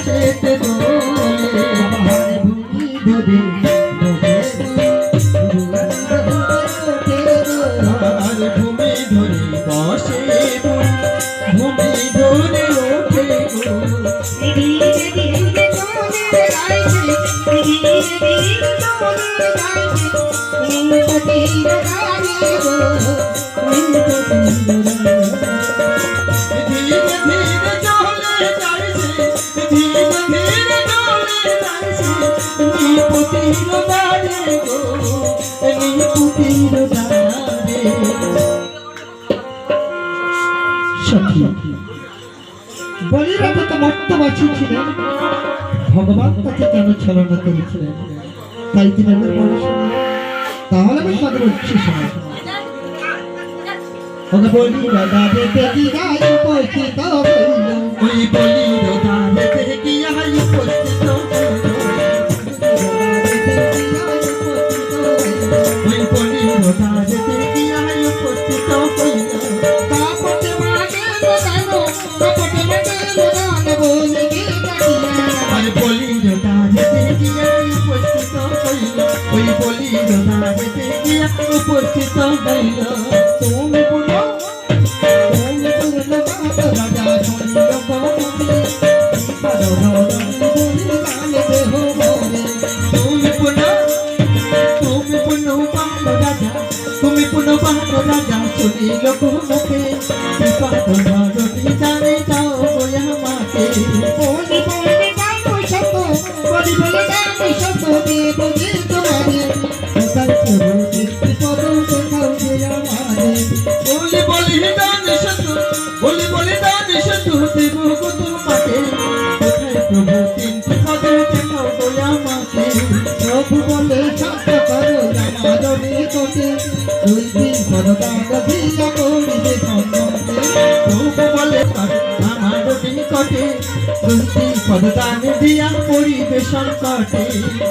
বসেতে দোলে আমার ভূমি ধরে ভূমি ধরে বসে ভূমি ধরে ওঠে গো ধীরে ধীরে দোলে গাইছে ধীরে ধীরে দোলে গাইছে নীলপতির গানে গো নীলপতির ধীরে ধীরে দোলে গাইছে ধীরে ধীরে দোলে গাইছে নীলপতির গানে গো নীলপতির গানে সখী বলিরাজ তো মর্তবাসী ছিলেন ভগবান তাকে কেন ছলনা করেছিলেন তাই তিনি আমার মনে শুনে তাহলে আমি তাদের উচ্ছি শোনা বলি রাধা দেখে কি গাই উপস্থিত হইল ওই বলি রাধা দেখে কি গাই উপস্থিত হইল ওই বলি রাধা দেখে কি গাই উপস্থিত হইল কাপটে মাগে গানো কাপটে মাগে গানো বলি কি গাইয়া আর বলি রাধা দেখে কি গাই উপস্থিত হইল ওই বলি রাধা দেখে কি উপস্থিত হইল তুমি বলো রাজা শুনিল তুমি পুনঃ রাজা শুনিল মুখে জানে যাও গোয়া মাকে বলি বলে গানো শত বলি বলে গানো শত দেব যে তোমারে তার প্রভু পদ দেখাও গোয়া মারে বলি বলি গানো শত বলি বলি গানো শত দেব গো তোমাকে কোথায় প্রভু তিনটি পদ দেখাও গোয়া মাকে প্রভু বলে সত্য করো আমার নিকটে দুই দিন পরদান দিয়া করিবে সঙ্গমে প্রভু বলে আমার নিকটে দুই দিন পরদান দিয়া করিবে সংকটে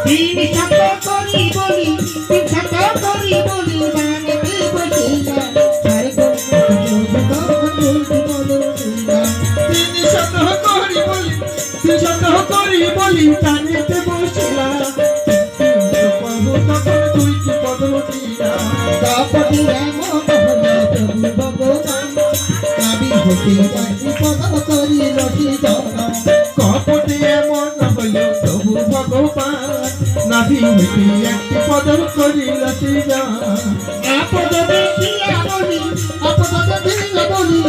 তিন শত করি বলি তিন শত করি বলি জানে বসিলা তার তিন শত করি বলি তিন শত করি বলি জানেতে বসিলা কাপটে এমন হলো প্রভু ভগবান নাবি হতে একটি পদ করিল সৃজন কাপটে এমন হলো প্রভু ভগবান নাবি হতে একটি পদ করিল সৃজন আপদ দেখিয়া বলি আপদ দেখিয়া বলি